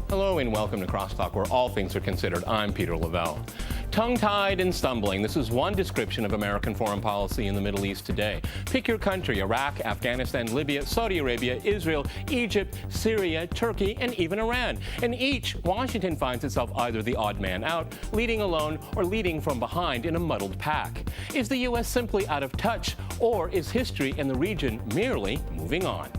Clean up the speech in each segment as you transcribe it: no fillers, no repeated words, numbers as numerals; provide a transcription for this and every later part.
Hello and welcome to CrossTalk, where all things are considered. I'm Peter Lavelle. Tongue-tied and stumbling. This is one description of American foreign policy in the Middle East today. Pick your country: Iraq, Afghanistan, Libya, Saudi Arabia, Israel, Egypt, Syria, Turkey, and even Iran. In each, Washington finds itself either the odd man out, leading alone, or leading from behind in a muddled pack. Is the U.S. simply out of touch, or is history in the region merely moving on?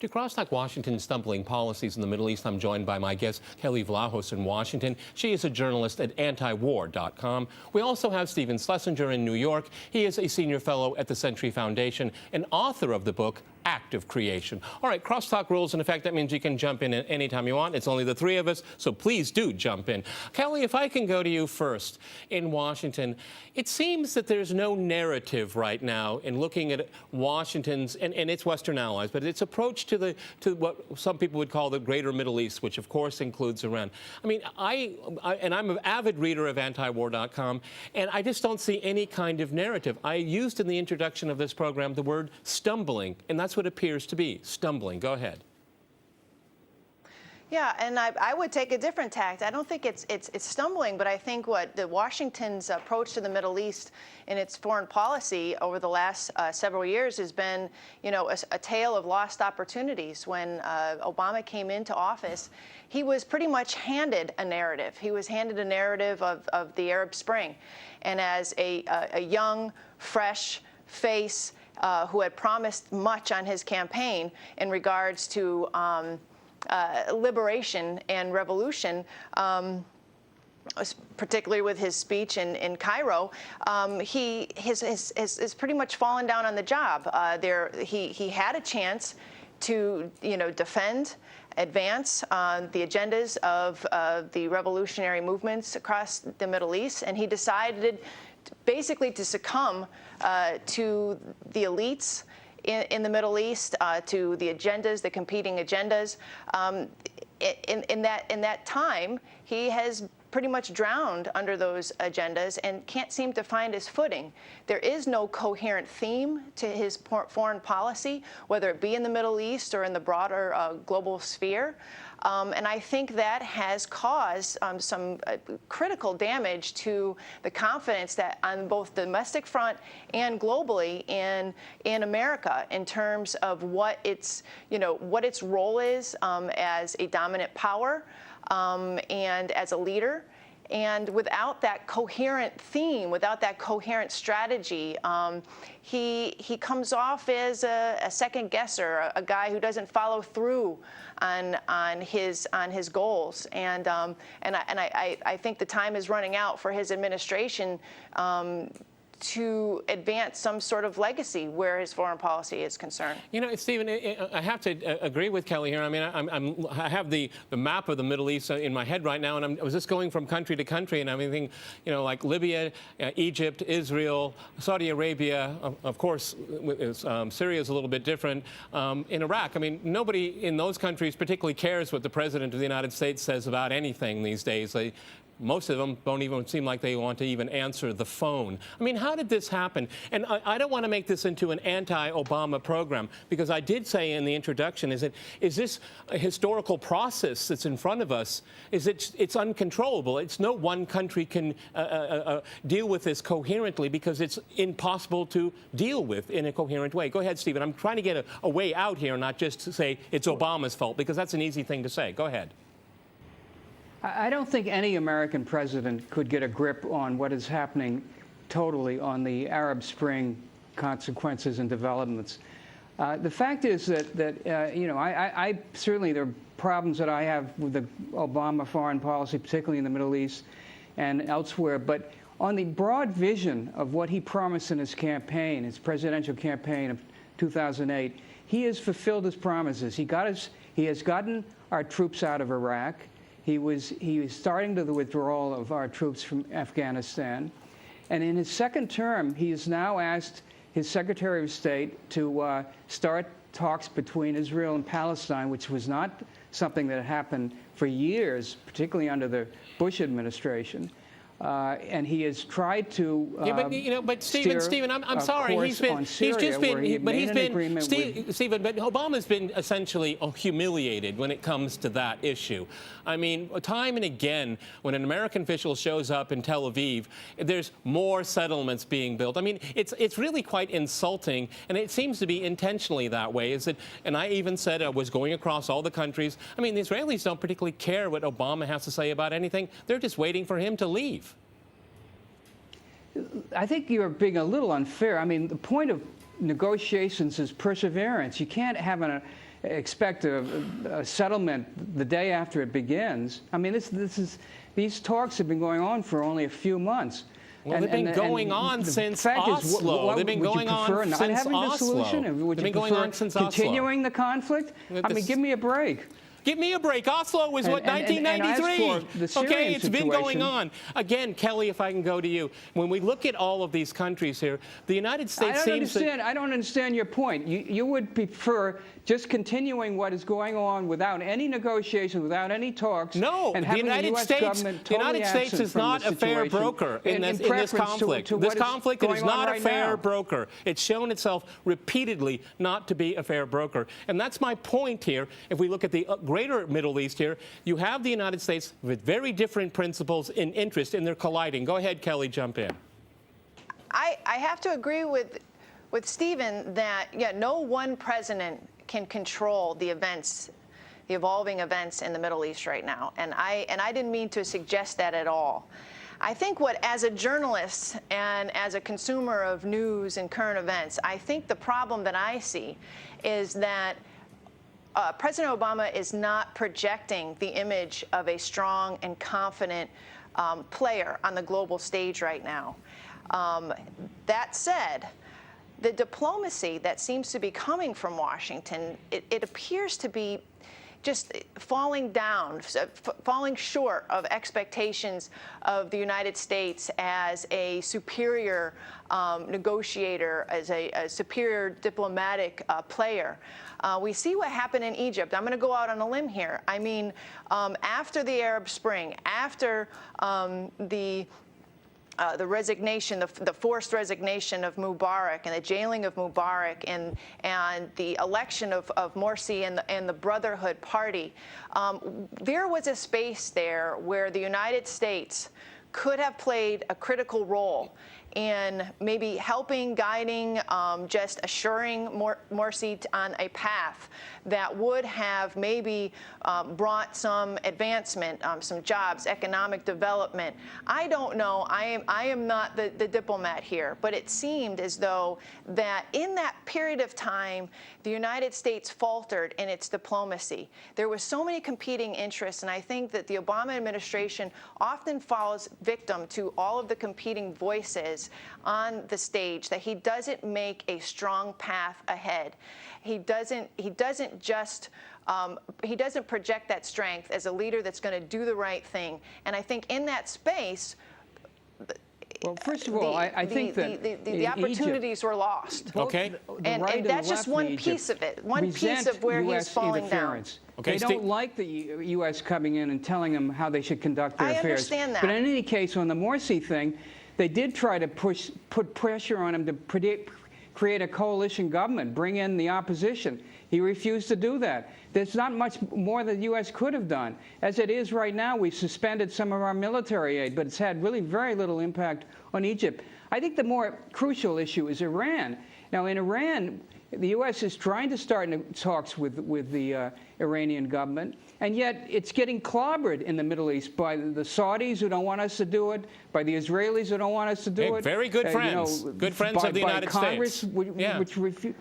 To CrossTalk Washington's stumbling policies in the Middle East, I'm joined by my guest, Kelley Vlahos in Washington. She is a journalist at antiwar.com. We also have Stephen Schlesinger in New York. He is a senior fellow at the Century Foundation and author of the book, Act of Creation. All right, CrossTalk rules in effect. That means you can jump in at any time you want. It's only the three of us, so please do jump in. Kelley, if I can go to you first. In Washington, it seems that there's no narrative right now in looking at Washington's and its Western allies, but its approach to what some people would call the greater Middle East, which of course includes Iran. I mean, I'm an avid reader of antiwar.com, and I just don't see any kind of narrative. I used in the introduction of this program the word stumbling, and that's what it appears to be, stumbling. Go ahead. Yeah, and I would take a different tact. I don't think it's stumbling, but I think what Washington's approach to the Middle East in its foreign policy over the last several years has been, you know, a tale of lost opportunities. When Obama came into office, he was pretty much handed a narrative. He was handed a narrative of the Arab Spring, and as a young, fresh face who had promised much on his campaign in regards to liberation and revolution, particularly with his speech in Cairo, he has pretty much fallen down on the job. He had a chance to, you know, defend, advance the agendas of the revolutionary movements across the Middle East, and he decided basically to succumb to the elites in the Middle East, to the agendas, the competing agendas. In that time, he has pretty much drowned under those agendas and can't seem to find his footing. There is no coherent theme to his foreign policy, whether it be in the Middle East or in the broader global sphere. And I think that has caused some critical damage to the confidence that on both the domestic front and globally in America in terms of what its role is as a dominant power and as a leader. And without that coherent theme, without that coherent strategy, he comes off as a second guesser, a guy who doesn't follow through on his goals. And I think the time is running out for his administration to advance some sort of legacy where his foreign policy is concerned. You know, Stephen, I have to agree with Kelley here. I mean, I have the map of the Middle East in my head right now, and I was just going from country to country, and I'm thinking, you know, like Libya, Egypt, Israel, Saudi Arabia, of course, Syria is a little bit different. In Iraq, I mean, nobody in those countries particularly cares what the President of the United States says about anything these days. Most of them don't even seem like they want to even answer the phone. I mean, how did this happen? And I don't want to make this into an anti-Obama program, because I did say in the introduction, is this a historical process that's in front of us? It's uncontrollable. It's no one country can deal with this coherently, because it's impossible to deal with in a coherent way. Go ahead, Stephen. I'm trying to get a way out here, not just to say it's Obama's fault, because that's an easy thing to say. Go ahead. I don't think any American president could get a grip on what is happening totally on the Arab Spring consequences and developments. The fact is that you know, I certainly, there are problems that I have with the Obama foreign policy, particularly in the Middle East and elsewhere, but on the broad vision of what he promised in his campaign, his presidential campaign of 2008, he has fulfilled his promises. He has gotten our troops out of Iraq. He was starting to the withdrawal of our troops from Afghanistan. And in his second term, he has now asked his Secretary of State to start talks between Israel and Palestine, which was not something that happened for years, particularly under the Bush administration. and he has tried to. Yeah, but but Stephen, I'm sorry. He's been, Stephen, but Obama's been essentially humiliated when it comes to that issue. I mean, time and again, when an American official shows up in Tel Aviv, there's more settlements being built. I mean, it's really quite insulting, and it seems to be intentionally that way. And I even said I was going across all the countries. I mean, the Israelis don't particularly care what Obama has to say about anything. They're just waiting for him to leave. I think you're being a little unfair. I mean, the point of negotiations is perseverance. You can't expect a settlement the day after it begins. I mean, these talks have been going on for only a few months. Well, they've been going on since Oslo. They've been going on since Oslo. They've been going on since Oslo. Continuing the conflict? I mean, give me a break. Give me a break. Oslo was, what, 1993? Okay, it's been going on. Again, Kelley, if I can go to you. When we look at all of these countries here, the United States seems to... I don't understand your point. You would prefer just continuing what is going on without any negotiation, without any talks. No, and the United States is not a fair broker in this conflict. This conflict is not a fair broker. It's shown itself repeatedly not to be a fair broker. And that's my point here. If we look at the greater Middle East here, you have the United States with very different principles and interest, and they're colliding. Go ahead, Kelley, jump in. I have to agree with Stephen that, yeah, no one president can control the events, the evolving events in the Middle East right now. And I didn't mean to suggest that at all. I think as a journalist and as a consumer of news and current events, I think the problem that I see is that President Obama is not projecting the image of a strong and confident player on the global stage right now. That said, the diplomacy that seems to be coming from Washington, it appears to be just falling short of expectations of the United States as a superior negotiator, as a superior diplomatic player. We see what happened in Egypt. I'm going to go out on a limb here. I mean, after the Arab Spring, after the resignation, the forced resignation of Mubarak and the jailing of Mubarak and the election of Morsi and the Brotherhood Party, there was a space there where the United States could have played a critical role in maybe helping, guiding, just assuring Morsi on a path that would have maybe brought some advancement, some jobs, economic development. I don't know. I am not the diplomat here, but it seemed as though that in that period of time, the United States faltered in its diplomacy. There were so many competing interests, and I think that the Obama administration often falls victim to all of the competing voices on the stage, that he doesn't make a strong path ahead. He doesn't project that strength as a leader that's going to do the right thing. And I think in that space, well, first of all, I think that the opportunities were lost. Okay. And that's just one piece of it, one piece of where he's falling down. Okay, they don't like the U.S. coming in and telling them how they should conduct their affairs. I understand that. But in any case, on the Morsi thing, they did try to put pressure on him to create a coalition government, bring in the opposition. He refused to do that. There's not much more that the U.S. could have done. As it is right now, we've suspended some of our military aid, but it's had really very little impact on Egypt. I think the more crucial issue is Iran. Now, in Iran, the U.S. is trying to start talks with the Iranian government, and yet it's getting clobbered in the Middle East by the Saudis who don't want us to do it, by the Israelis who don't want us to do it. Very good friends. Good friends of the United Congress, States. Which refuse.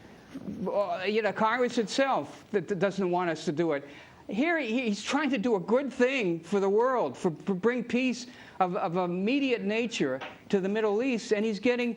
Congress itself that doesn't want us to do it. Here he's trying to do a good thing for the world, for bring peace of immediate nature to the Middle East, and he's getting,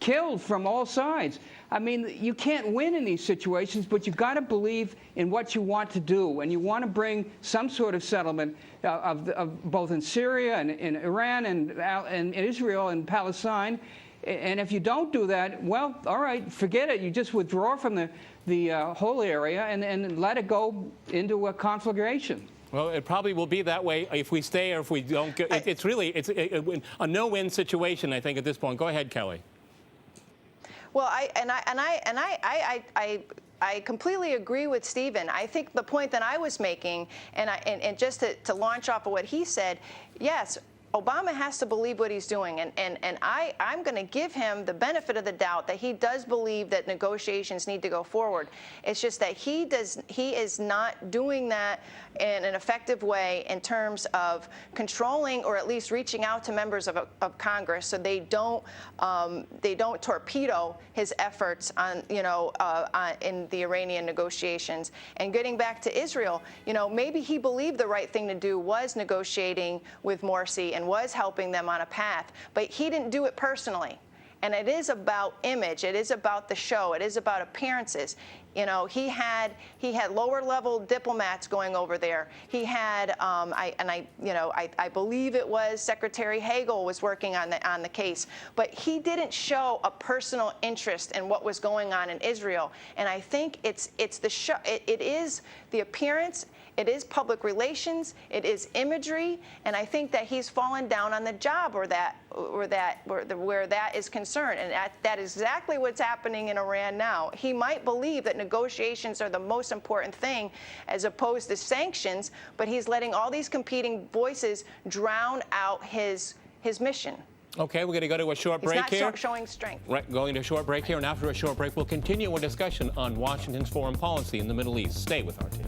killed from all sides. I mean, you can't win in these situations, but you've got to believe in what you want to do, and you want to bring some sort of settlement of both in Syria and in Iran and Israel and Palestine. And if you don't do that, well, all right, forget it. You just withdraw from the whole area and let it go into a conflagration. Well, it probably will be that way if we stay or if we don't. It's really a no-win situation, I think, at this point. Go ahead, Kelley. Well, I completely agree with Stephen. I think the point that I was making, and just to launch off of what he said, yes, Obama has to believe what he's doing, and I'm going to give him the benefit of the doubt that he does believe that negotiations need to go forward. It's just that he is not doing that in an effective way in terms of controlling or at least reaching out to members of Congress so they don't torpedo his efforts on in the Iranian negotiations. And getting back to Israel, maybe he believed the right thing to do was negotiating with Morsi and was helping them on a path, but he didn't do it personally. And it is about image. It is about the show. It is about appearances. He had lower level diplomats going over there. He had I believe it was Secretary Hagel was working on the case, but he didn't show a personal interest in what was going on in Israel. And I think it's the show. It is the appearance. It is public relations. It is imagery, and I think that he's fallen down on the job where that is concerned, and that is exactly what's happening in Iran now. He might believe that negotiations are the most important thing, as opposed to sanctions, but he's letting all these competing voices drown out his mission. Okay, we're going to go to a short break here. He's not showing strength. Right, going to a short break here, and after a short break, we'll continue our discussion on Washington's foreign policy in the Middle East. Stay with our team.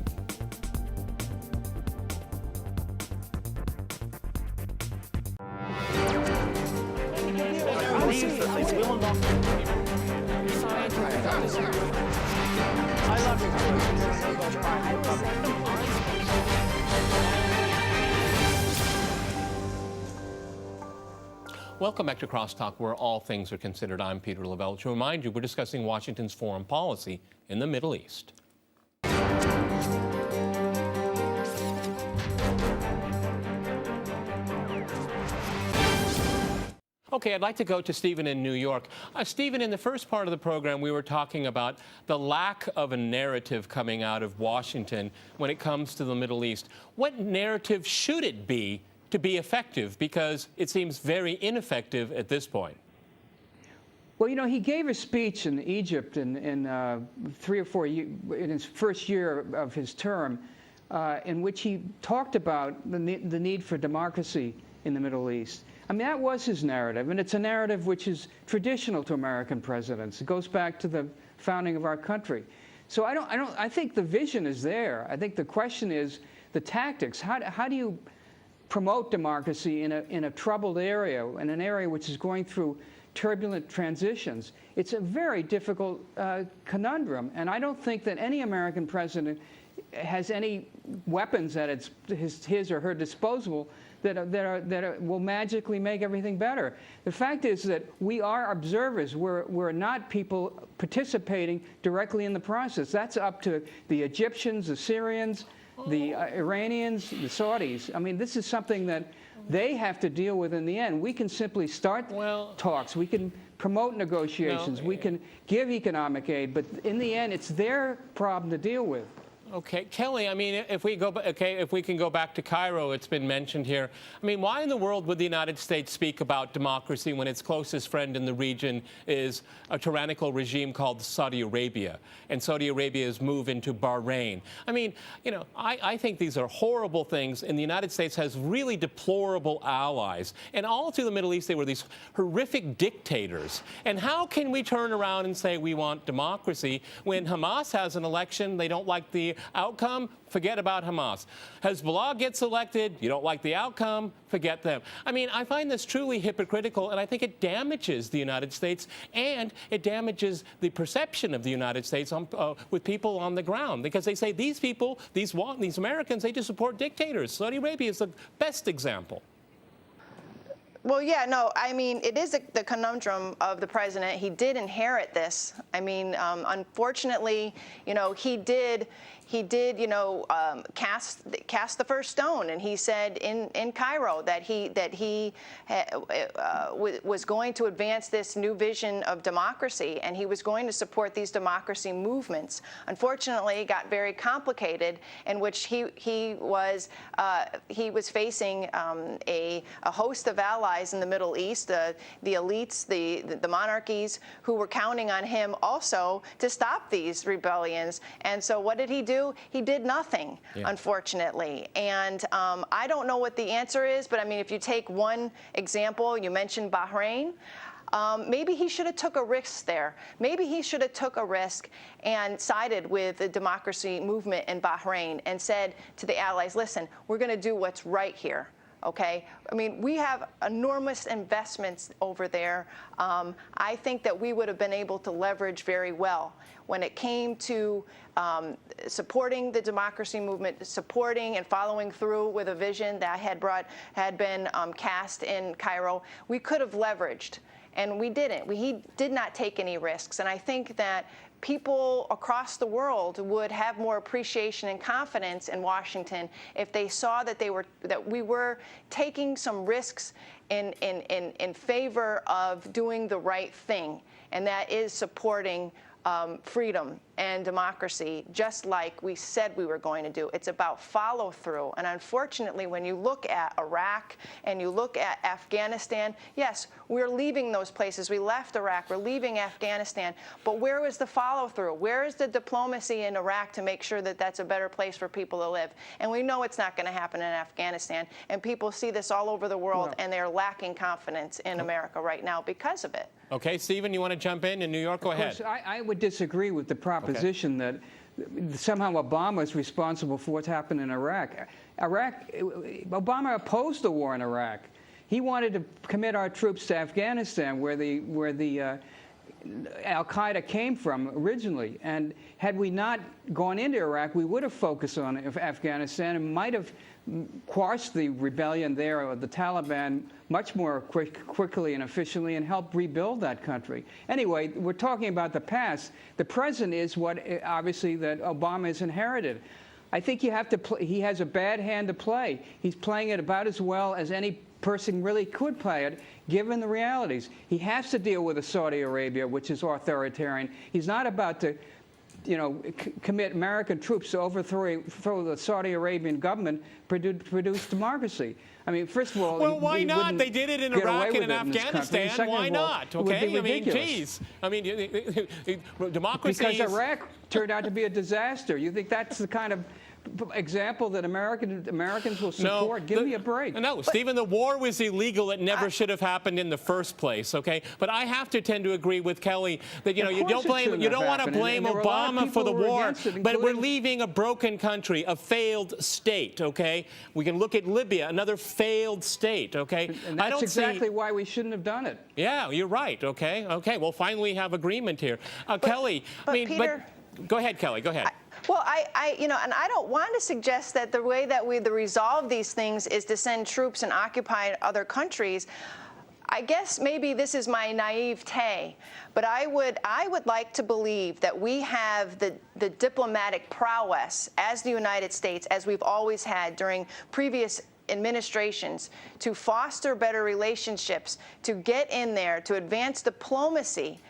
Welcome back to CrossTalk, where all things are considered. I'm Peter Lavelle. To remind you, we're discussing Washington's foreign policy in the Middle East. Okay, I'd like to go to Stephen in New York. Stephen, in the first part of the program, we were talking about the lack of a narrative coming out of Washington when it comes to the Middle East. What narrative should it be to be effective? Because it seems very ineffective at this point. Well, he gave a speech in Egypt in 3 or 4 years, in his first year of his term, in which he talked about the need for democracy in the Middle East. I mean, that was his narrative, and it's a narrative which is traditional to American presidents. It goes back to the founding of our country. So I think the vision is there. I think the question is the tactics. How do you promote democracy in a troubled area, in an area which is going through turbulent transitions? It's a very difficult conundrum, and I don't think that any American president has any weapons at his or her disposal that will magically make everything better. The fact is that we are observers. We're not people participating directly in the process. That's up to the Egyptians, the Syrians, the Iranians, the Saudis. I mean, this is something that they have to deal with in the end. We can simply start talks. We can promote negotiations. We can give economic aid. But in the end, it's their problem to deal with. Okay, Kelley, I mean, if we can go back to Cairo, it's been mentioned here. I mean, why in the world would the United States speak about democracy when its closest friend in the region is a tyrannical regime called Saudi Arabia, and Saudi Arabia's move into Bahrain? I mean, I think these are horrible things, and the United States has really deplorable allies. And all through the Middle East, they were these horrific dictators. And how can we turn around and say we want democracy when Hamas has an election, they don't like the outcome? Forget about Hamas. Hezbollah gets elected, you don't like the outcome, forget them. I mean, I find this truly hypocritical, and I think it damages the United States, and it damages the perception of the United States with people on the ground, because they say these people, these Americans, they just support dictators. Saudi Arabia is the best example. Well, yeah, no, I mean, it is the conundrum of the president. He did inherit this. I mean, unfortunately, he he did, cast the first stone, and he said in Cairo that he was going to advance this new vision of democracy, and he was going to support these democracy movements. Unfortunately, it got very complicated, in which he was facing a host of allies in the Middle East, the elites, the monarchies, who were counting on him also to stop these rebellions. And so what did he do? He did nothing, unfortunately. And I don't know what the answer is, but I mean, if you take one example, you mentioned Bahrain. Maybe he should have took a risk there. Maybe he should have took a risk and sided with the democracy movement in Bahrain and said to the allies, listen, we're going to do what's right here. Okay? I mean, we have enormous investments over there. I think that we would have been able to leverage very well when it came to supporting the democracy movement, supporting and following through with a vision that had been cast in Cairo. We could have leveraged, and we didn't. He did not take any risks, and I think that people across the world would have more appreciation and confidence in Washington if they saw that we were taking some risks in favor of doing the right thing, and that is supporting freedom and democracy, just like we said we were going to do. It's about follow through. And unfortunately, when you look at Iraq and you look at Afghanistan, yes, we're leaving those places. We left Iraq. We're leaving Afghanistan. But where was the follow through? Where is the diplomacy in Iraq to make sure that that's a better place for people to live? And we know it's not going to happen in Afghanistan. And people see this all over the world, and they're lacking confidence in America right now because of it. Okay, Stephen, you want to jump in New York? Go ahead. I would disagree with the proposition that somehow Obama is responsible for what's happened in Iraq. Obama opposed the war in Iraq. He wanted to commit our troops to Afghanistan, where the Al-Qaeda came from originally. And had we not gone into Iraq, we would have focused on Afghanistan and might have quashed the rebellion there, or the Taliban, much more quickly and efficiently, and help rebuild that country. Anyway, we're talking about the past. The present is what, obviously, that Obama has inherited. I think you have to he has a bad hand to play. He's playing it about as well as any person really could play it, given the realities. He has to deal with Saudi Arabia, which is authoritarian. He's not about to commit American troops to overthrow the Saudi Arabian government, produce democracy. I mean, first of all, well, why not? They did it in Iraq and in Afghanistan. Why not? Okay, I mean, geez. I mean, democracy. Because Iraq turned out to be a disaster. You think that's the kind of example that Americans will support? Give me a break. No, Stephen, the war was illegal. It never should have happened in the first place. Okay, but I have to tend to agree with Kelley that you don't want to blame Obama for the war, but we're leaving a broken country, a failed state. Okay, we can look at Libya, another failed state. Okay, and that's exactly why we shouldn't have done it. Yeah, you're right. Okay, well, finally we have agreement here. Kelley, Peter, go ahead, Kelley. Go ahead. Well, and I don't want to suggest that the way that we resolve these things is to send troops and occupy other countries. I guess maybe this is my naivete, but I would like to believe that we have the diplomatic prowess as the United States, as we've always had during previous administrations, to foster better relationships, to get in there, to advance diplomacy,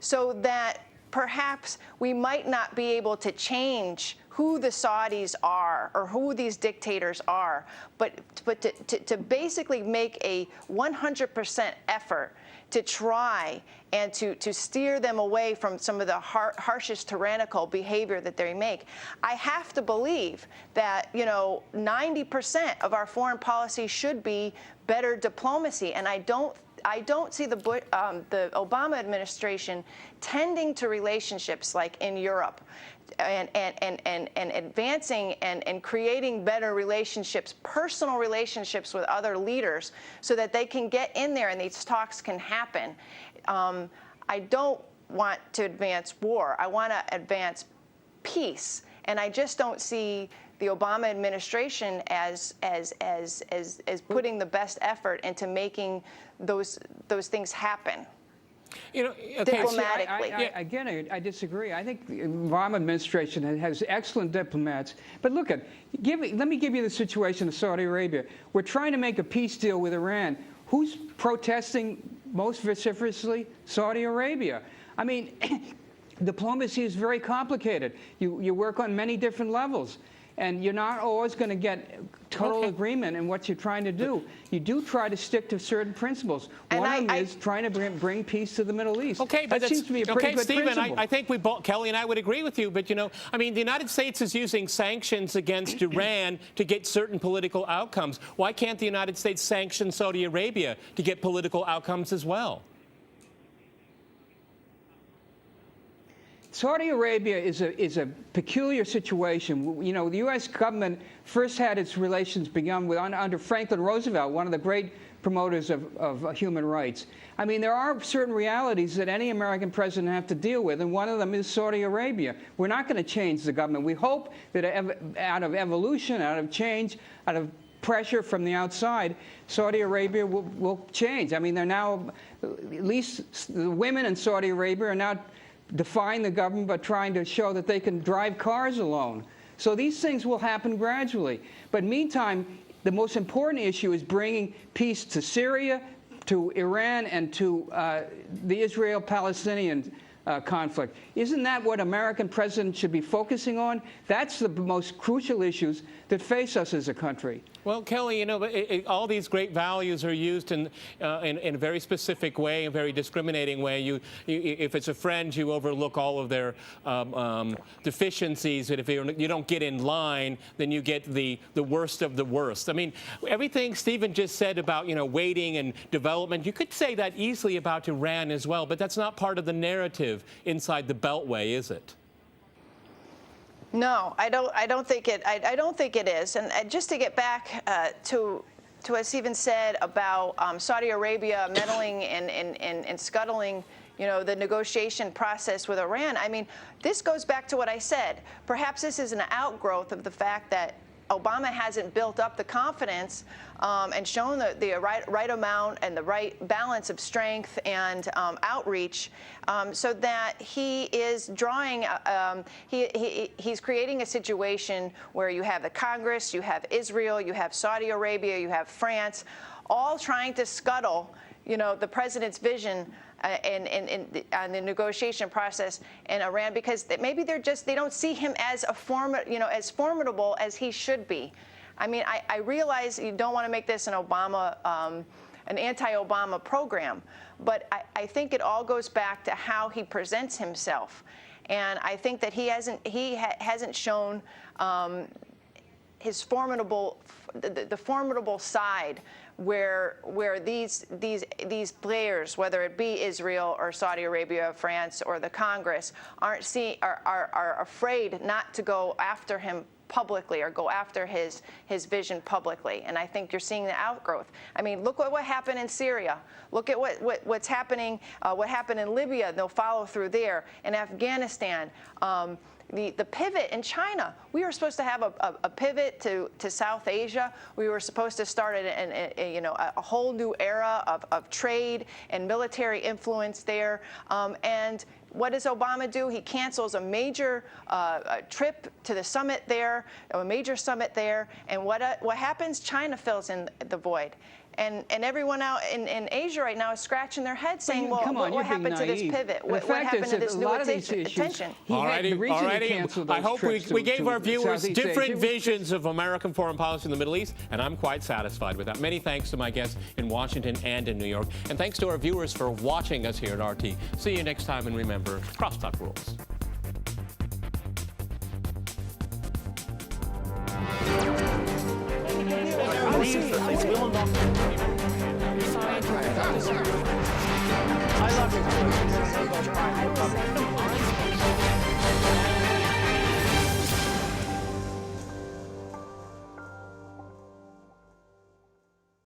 so that perhaps we might not be able to change who the Saudis are or who these dictators are, but to basically make a 100% effort to try and to steer them away from some of the harshest tyrannical behavior that they make. I have to believe that 90% of our foreign policy should be better diplomacy, and I don't see the Obama administration tending to relationships like in Europe and advancing and creating better relationships, personal relationships with other leaders, so that they can get in there and these talks can happen. I don't want to advance war. I want to advance peace, and I just don't see the Obama administration as putting the best effort into making those things happen. You know, okay, diplomatically. Again, I disagree. I think the Obama administration has excellent diplomats. But look, let me give you the situation of Saudi Arabia. We're trying to make a peace deal with Iran. Who's protesting most vociferously? Saudi Arabia. I mean, diplomacy is very complicated. You work on many different levels. And you're not always going to get total agreement in what you're trying to do. You do try to stick to certain principles. One of them is trying to bring peace to the Middle East. Okay, but that seems to be a pretty good Stephen, principle. I think Kelley and I would agree with you. But, you know, I mean, the United States is using sanctions against Iran to get certain political outcomes. Why can't the United States sanction Saudi Arabia to get political outcomes as well? Saudi Arabia is a peculiar situation. You know, the U.S. government first had its relations begun with under Franklin Roosevelt, one of the great promoters of human rights. I mean, there are certain realities that any American president have to deal with, and one of them is Saudi Arabia. We're not going to change the government. We hope that out of evolution, out of change, out of pressure from the outside, Saudi Arabia will change. I mean, they're now, at least the women in Saudi Arabia are now defying the government by trying to show that they can drive cars alone. So these things will happen gradually. But meantime, the most important issue is bringing peace to Syria, to Iran, and to the Israel-Palestinian conflict. Isn't that what American presidents should be focusing on? That's the most crucial issues that face us as a country. Well, Kelley, you know, all these great values are used in a very specific way, a very discriminating way. If it's a friend, you overlook all of their deficiencies, and if you don't get in line, then you get the worst of the worst. I mean, everything Stephen just said about, you know, waiting and development, you could say that easily about Iran as well, but that's not part of the narrative inside the Beltway, is it? No, I don't think it is. And just to get back to what Stephen said about Saudi Arabia meddling and scuttling, you know, the negotiation process with Iran. I mean, this goes back to what I said. Perhaps this is an outgrowth of the fact that Obama hasn't built up the confidence and shown the right amount and the right balance of strength and outreach, so that he is drawing. He's creating a situation where you have the Congress, you have Israel, you have Saudi Arabia, you have France, all trying to scuttle, you know, the president's vision on the negotiation process in Iran, because maybe they don't see him as as formidable as he should be. I mean, I realize you don't want to make this an anti-Obama program, but I think it all goes back to how he presents himself, and I think that he hasn't shown his formidable side, where these players, whether it be Israel or Saudi Arabia, France, or the Congress, are afraid not to go after him publicly or go after his vision publicly. And I think you're seeing the outgrowth. I mean, look what happened in Syria. Look at what's happening, what happened in Libya. They'll follow through there. In Afghanistan. The pivot in China. We were supposed to have a pivot to South Asia. We were supposed to start a whole new era of trade and military influence there. And what does Obama do? He cancels a major trip to the summit there, a major summit there. And what happens? China fills in the void. And everyone out in Asia right now is scratching their heads saying, well, what happened to this pivot? What happened to this new attention? All righty. I hope we gave our viewers different visions of American foreign policy in the Middle East, and I'm quite satisfied with that. Many thanks to my guests in Washington and in New York. And thanks to our viewers for watching us here at RT. See you next time, and remember, CrossTalk rules. I love your